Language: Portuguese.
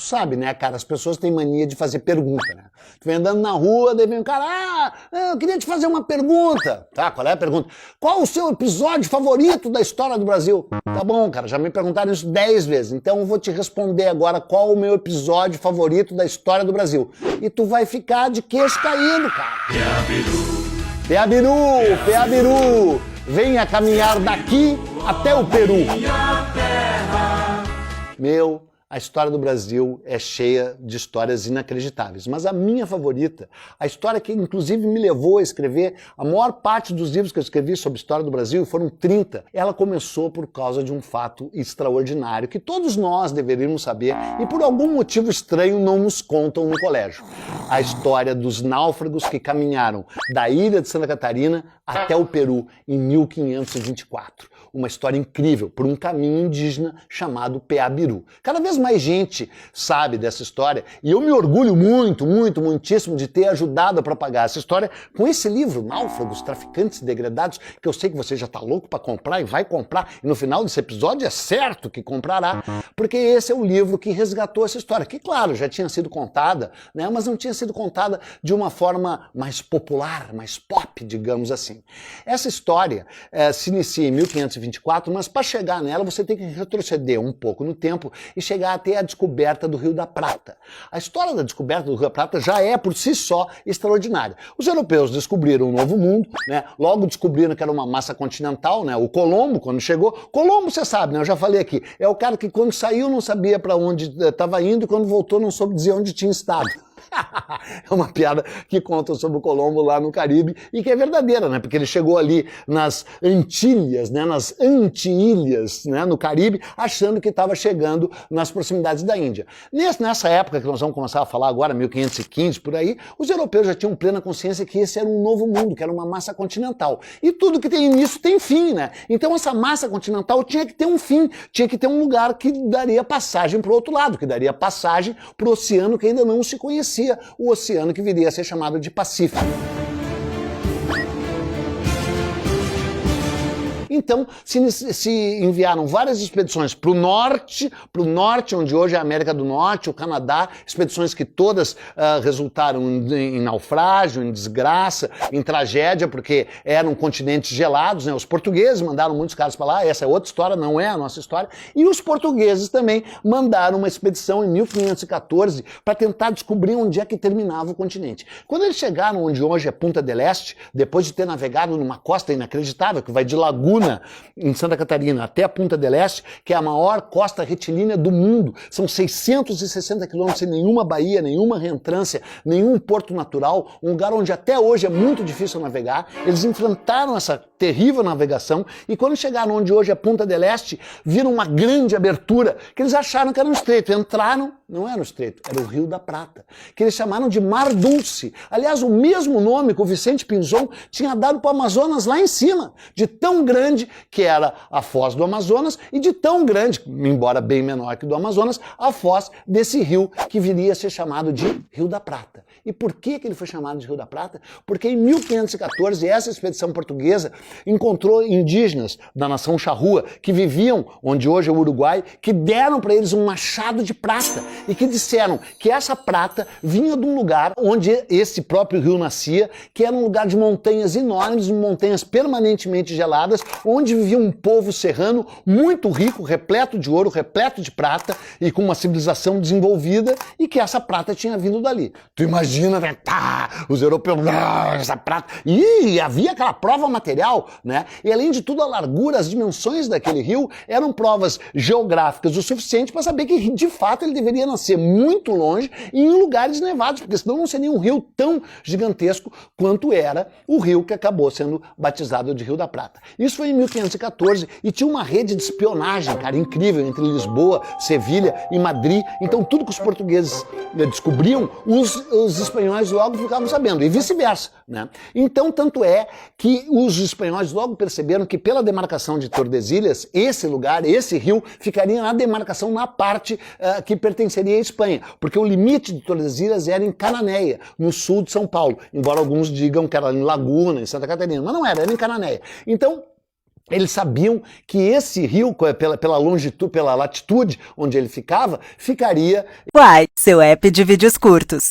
sabe, né, cara? As pessoas têm mania de fazer pergunta, né? Tu vem andando na rua, daí vem um cara, eu queria te fazer uma pergunta. Tá, qual é a pergunta? Qual o seu episódio favorito da história do Brasil? Tá bom, cara, já me perguntaram isso 10 vezes, então eu vou te responder agora qual o meu episódio favorito da história do Brasil. E tu vai ficar de queixo caído, cara. Peabiru, Peabiru, venha caminhar daqui até o Peru. Meu, a história do Brasil é cheia de histórias inacreditáveis, mas a minha favorita, a história que inclusive me levou a escrever a maior parte dos livros que eu escrevi sobre a história do Brasil, foram 30, ela começou por causa de um fato extraordinário que todos nós deveríamos saber e por algum motivo estranho não nos contam no colégio. A história dos náufragos que caminharam da ilha de Santa Catarina até o Peru em 1524. Uma história incrível, por um caminho indígena chamado Peabiru. Cada vez mais gente sabe dessa história e eu me orgulho muitíssimo de ter ajudado a propagar essa história com esse livro, Náufragos, Traficantes e Degredados, que eu sei que você já está louco para comprar e vai comprar, e no final desse episódio é certo que comprará, porque esse é o livro que resgatou essa história, que claro, já tinha sido contada, né, mas não tinha sido contada de uma forma mais popular, mais pop, digamos assim. Essa história se inicia em 1524, mas para chegar nela você tem que retroceder um pouco no tempo e chegar até a descoberta do Rio da Prata. A história da descoberta do Rio da Prata já é por si só extraordinária. Os europeus descobriram um novo mundo, né? Logo descobriram que era uma massa continental, né? O Colombo, quando chegou, Colombo você sabe, né? Eu já falei aqui, é o cara que quando saiu não sabia para onde estava indo e quando voltou não soube dizer onde tinha estado. É uma piada que conta sobre o Colombo lá no Caribe e que é verdadeira, né? Porque ele chegou ali nas Antilhas, né? Nas Anti-ilhas, né? No Caribe, achando que estava chegando nas proximidades da Índia. Nessa época que nós vamos começar a falar agora, 1515, por aí, os europeus já tinham plena consciência que esse era um novo mundo, que era uma massa continental. E tudo que tem início tem fim, né? Então essa massa continental tinha que ter um fim, tinha que ter um lugar que daria passagem para o outro lado, que daria passagem para o oceano que ainda não se conhecia, o oceano que viria a ser chamado de Pacífico. Então, se enviaram várias expedições para o norte, onde hoje é a América do Norte, o Canadá, expedições que todas resultaram em naufrágio, em desgraça, em tragédia, porque eram continentes gelados, né? Os portugueses mandaram muitos caras para lá, essa é outra história, não é a nossa história, e os portugueses também mandaram uma expedição em 1514 para tentar descobrir onde é que terminava o continente. Quando eles chegaram onde hoje é Punta del Este, depois de ter navegado numa costa inacreditável, que vai de Laguna, em Santa Catarina, até a Punta del Este, que é a maior costa retilínea do mundo. São 660 quilômetros sem nenhuma baía, nenhuma reentrância, nenhum porto natural, um lugar onde até hoje é muito difícil navegar. Eles enfrentaram essa terrível navegação e quando chegaram onde hoje é Punta del Este, viram uma grande abertura, que eles acharam que era um estreito. Entraram, não era um estreito, era o Rio da Prata, que eles chamaram de Mar Dulce. Aliás, o mesmo nome que o Vicente Pinzon tinha dado para o Amazonas lá em cima, de tão grande que era a foz do Amazonas e de tão grande, embora bem menor que do Amazonas, a foz desse rio que viria a ser chamado de Rio da Prata. E por que ele foi chamado de Rio da Prata? Porque em 1514 essa expedição portuguesa encontrou indígenas da nação charrua que viviam onde hoje é o Uruguai, que deram para eles um machado de prata e que disseram que essa prata vinha de um lugar onde esse próprio rio nascia, que era um lugar de montanhas enormes, montanhas permanentemente geladas, onde vivia um povo serrano muito rico, repleto de ouro, repleto de prata e com uma civilização desenvolvida e que essa prata tinha vindo dali. Tu imagina, né? Tá, os europeus, essa prata... E havia aquela prova material, né? E além de tudo, a largura, as dimensões daquele rio eram provas geográficas o suficiente para saber que, de fato, ele deveria nascer muito longe e em lugares nevados, porque senão não seria um rio tão gigantesco quanto era o rio que acabou sendo batizado de Rio da Prata. Isso foi em 1514 e tinha uma rede de espionagem, cara, incrível, entre Lisboa, Sevilha e Madrid. Então tudo que os portugueses descobriam, os espanhóis logo ficavam sabendo, e vice-versa, né? Então tanto é que os espanhóis logo perceberam que pela demarcação de Tordesilhas, esse lugar, esse rio, ficaria na demarcação na parte que pertenceria à Espanha, porque o limite de Tordesilhas era em Cananéia, no sul de São Paulo, embora alguns digam que era em Laguna, em Santa Catarina, mas não era, era em Cananéia. Então, Eles sabiam que esse rio, pela longitude, pela latitude onde ele ficava, ficaria... Uai, seu app de vídeos curtos.